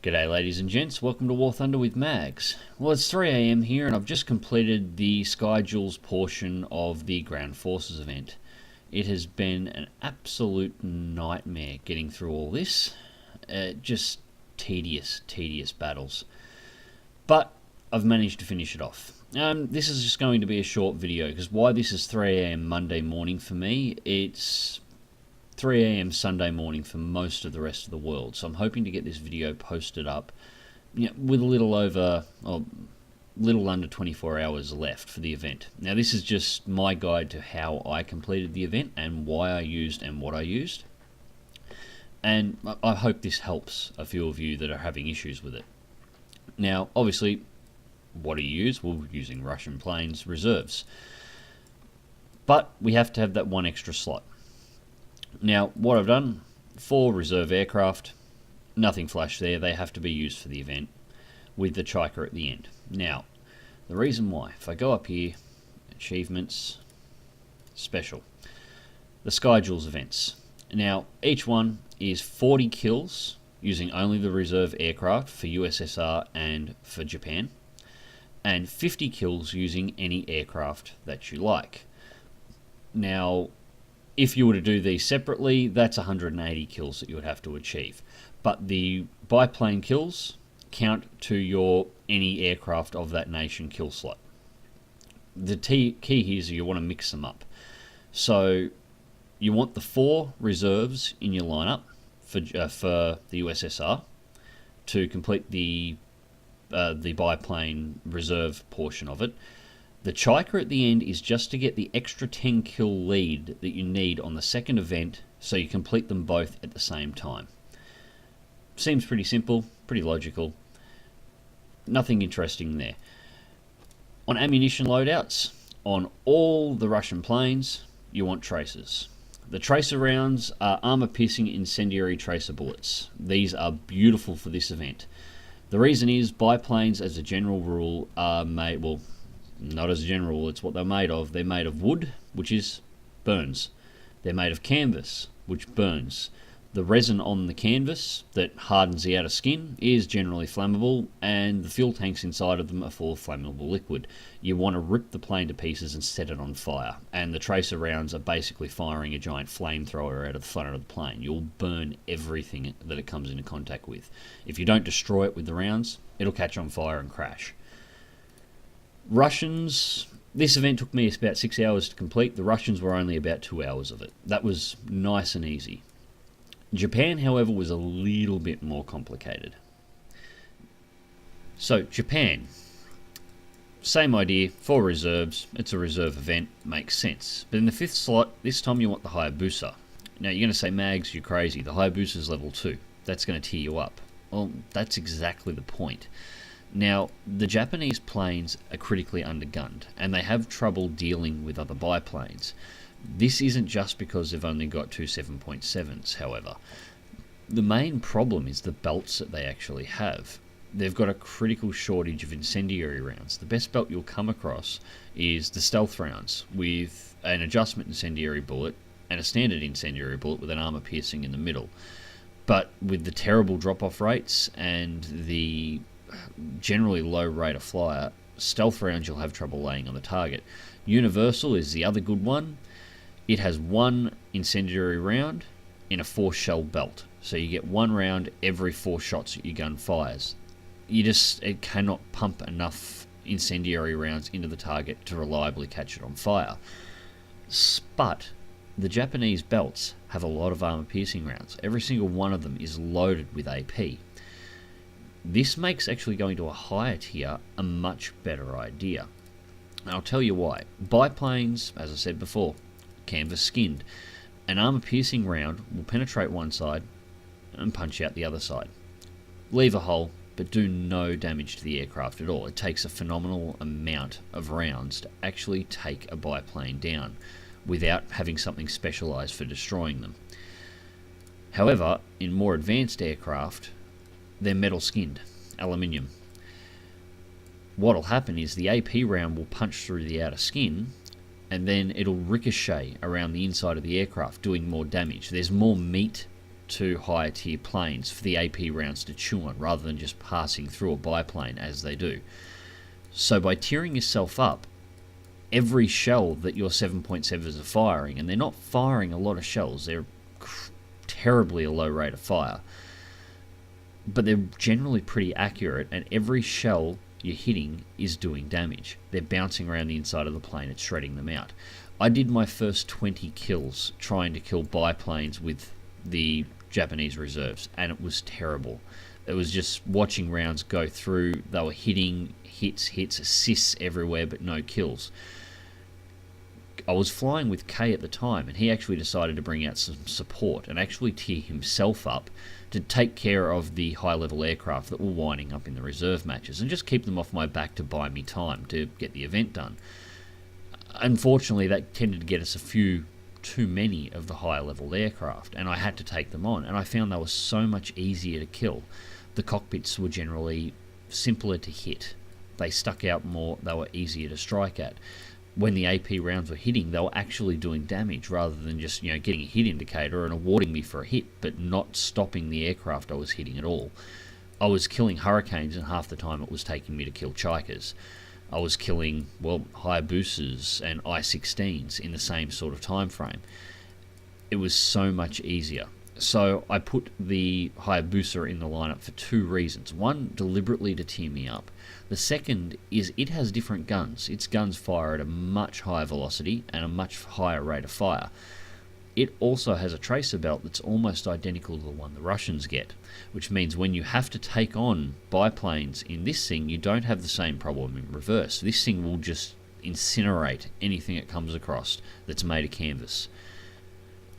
G'day ladies and gents, welcome to War Thunder with Mags. Well, it's 3 AM here and I've just completed the Sky Duels portion of the Ground Forces event. It has been an absolute nightmare getting through all this. Just tedious battles. But I've managed to finish it off. This is just going to be a short video because why this is 3 AM Monday morning for me, it's 3 AM Sunday morning for most of the rest of the world. So I'm hoping to get this video posted up with a little under 24 hours left for the event. Now this is just my guide to how I completed the event and why I used and what I used. And I hope this helps a few of you that are having issues with it. Now obviously, what do you use? Well, we're using Russian planes reserves. But we have to have that one extra slot. Now, what I've done, 4 reserve aircraft, nothing flash there, they have to be used for the event, with the Chiker at the end. Now, the reason why, if I go up here, achievements, special, the Sky Duels events. Now, each one is 40 kills, using only the reserve aircraft for USSR and for Japan, and 50 kills using any aircraft that you like. Now, if you were to do these separately, that's 180 kills that you would have to achieve. But the biplane kills count to your any aircraft of that nation kill slot. The key here is you want to mix them up. So you want the 4 reserves in your lineup for the USSR to complete the biplane reserve portion of it. The Chiker at the end is just to get the extra 10 kill lead that you need on the second event so you complete them both at the same time. Seems pretty simple, pretty logical. Nothing interesting there. On ammunition loadouts, on all the Russian planes, you want tracers. The tracer rounds are armor-piercing incendiary tracer bullets. These are beautiful for this event. The reason is biplanes, as a general rule, are made, well, not as a general rule, it's what they're made of. They're made of wood, which burns. They're made of canvas, which burns. The resin on the canvas that hardens the outer skin is generally flammable, and the fuel tanks inside of them are full of flammable liquid. You want to rip the plane to pieces and set it on fire, and the tracer rounds are basically firing a giant flamethrower out of the front of the plane. You'll burn everything that it comes into contact with. If you don't destroy it with the rounds, it'll catch on fire and crash. Russians, this event took me about 6 hours to complete. The Russians were only about 2 hours of it. That was nice and easy. Japan, however, was a little bit more complicated. So, Japan, same idea, 4 reserves, it's a reserve event, makes sense. But in the 5th slot, this time you want the Hayabusa. Now, you're going to say, Mags, you're crazy, the Hayabusa's level 2. That's going to tear you up. Well, that's exactly the point. Now, the Japanese planes are critically undergunned, and they have trouble dealing with other biplanes. This isn't just because they've only got 2 7.7s, however. The main problem is the belts that they actually have. They've got a critical shortage of incendiary rounds. The best belt you'll come across is the stealth rounds, with an adjustment incendiary bullet and a standard incendiary bullet with an armor piercing in the middle. But with the terrible drop-off rates and the generally low rate of fire, stealth rounds you'll have trouble laying on the target. Universal is the other good one. It has 1 incendiary round in a 4 shell belt, so you get 1 round every 4 shots that your gun fires. It cannot pump enough incendiary rounds into the target to reliably catch it on fire. But the Japanese belts have a lot of armor piercing rounds. Every single one of them is loaded with AP. This makes actually going to a higher tier a much better idea. And I'll tell you why. Biplanes, as I said before, canvas skinned. An armor piercing round will penetrate one side and punch out the other side. Leave a hole, but do no damage to the aircraft at all. It takes a phenomenal amount of rounds to actually take a biplane down without having something specialized for destroying them. However, in more advanced aircraft, they're metal skinned, aluminium. What'll happen is the AP round will punch through the outer skin and then it'll ricochet around the inside of the aircraft, doing more damage. There's more meat to higher tier planes for the AP rounds to chew on, rather than just passing through a biplane as they do. So by tiering yourself up, every shell that your 7.7s are firing, and they're not firing a lot of shells, they're terribly a low rate of fire, but they're generally pretty accurate, and every shell you're hitting is doing damage. They're bouncing around the inside of the plane, it's shredding them out. I did my first 20 kills trying to kill biplanes with the Japanese reserves, and it was terrible. It was just watching rounds go through. They were hitting hits, assists everywhere, but no kills. I was flying with K at the time, and he actually decided to bring out some support and actually tier himself up to take care of the high-level aircraft that were winding up in the reserve matches and just keep them off my back to buy me time to get the event done. Unfortunately, that tended to get us a few too many of the higher-level aircraft, and I had to take them on, and I found they were so much easier to kill. The cockpits were generally simpler to hit. They stuck out more, they were easier to strike at. When the AP rounds were hitting, they were actually doing damage rather than just, getting a hit indicator and awarding me for a hit, but not stopping the aircraft I was hitting at all. I was killing Hurricanes, and half the time it was taking me to kill Chikers. I was killing, Hayabusas and I-16s in the same sort of time frame. It was so much easier. So I put the Hayabusa in the lineup for two reasons. One, deliberately to tier me up. The second is it has different guns. Its guns fire at a much higher velocity and a much higher rate of fire. It also has a tracer belt that's almost identical to the one the Russians get, which means when you have to take on biplanes in this thing, you don't have the same problem in reverse. This thing will just incinerate anything it comes across that's made of canvas.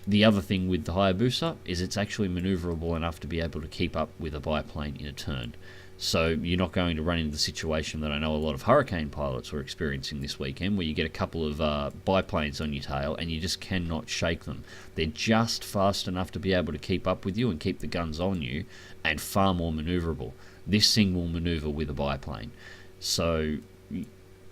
The other thing with the Hayabusa is it's actually manoeuvrable enough to be able to keep up with a biplane in a turn. So you're not going to run into the situation that I know a lot of Hurricane pilots were experiencing this weekend, where you get a couple of biplanes on your tail and you just cannot shake them. They're just fast enough to be able to keep up with you and keep the guns on you, and far more manoeuvrable. This thing will manoeuvre with a biplane. So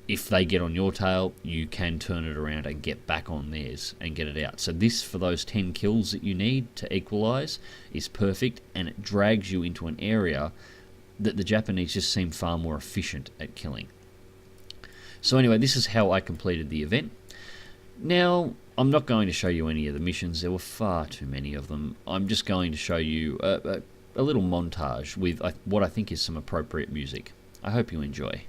if they get on your tail, you can turn it around and get back on theirs and get it out. So this, for those 10 kills that you need to equalise, is perfect, and it drags you into an area that the Japanese just seem far more efficient at killing. So anyway, this is how I completed the event. Now, I'm not going to show you any of the missions. There were far too many of them. I'm just going to show you a little montage with what I think is some appropriate music. I hope you enjoy.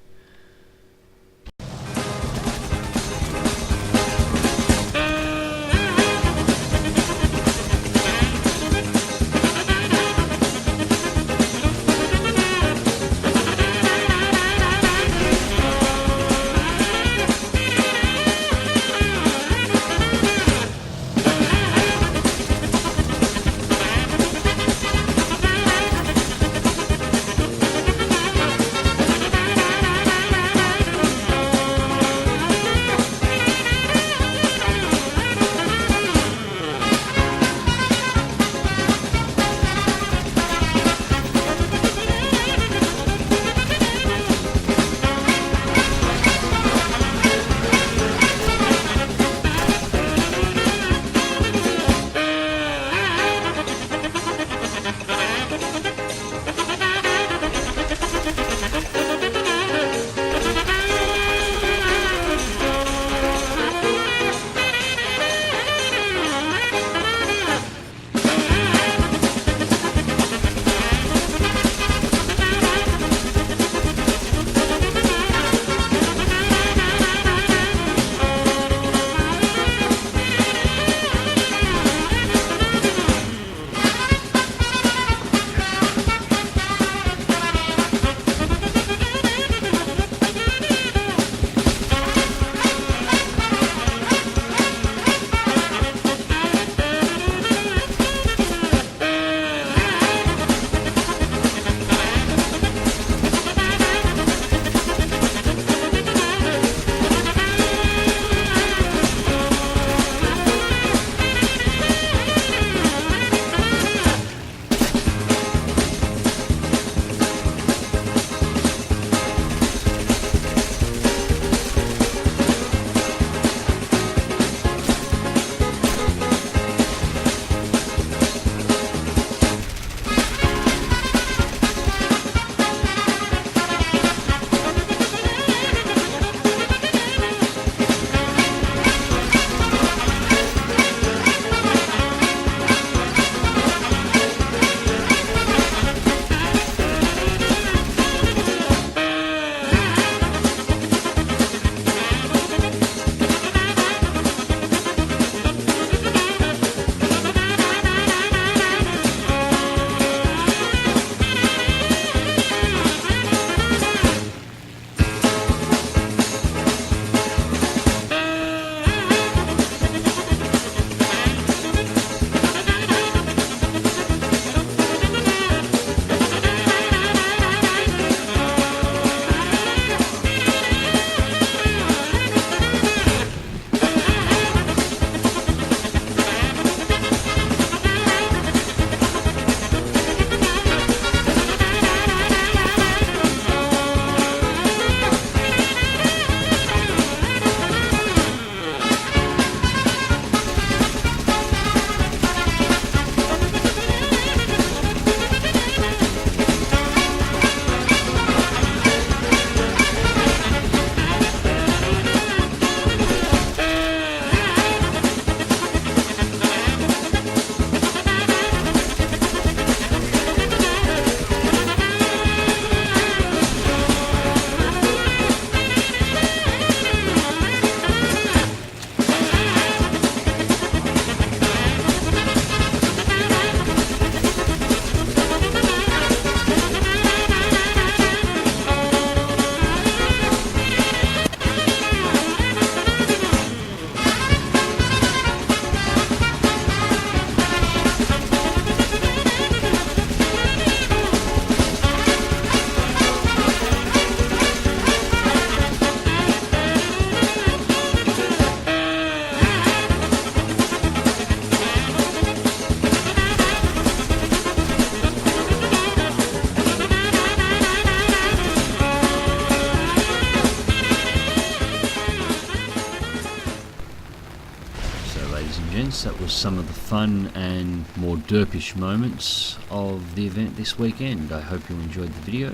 friends, that was some of the fun and more derpish moments of the event this weekend. I hope you enjoyed the video.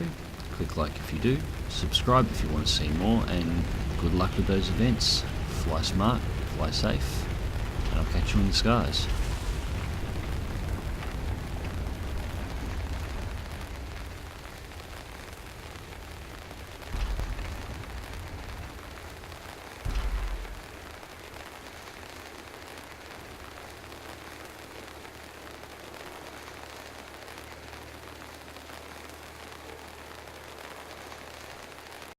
Click like if you do, subscribe if you want to see more, and good luck with those events. Fly smart, fly safe, and I'll catch you in the skies.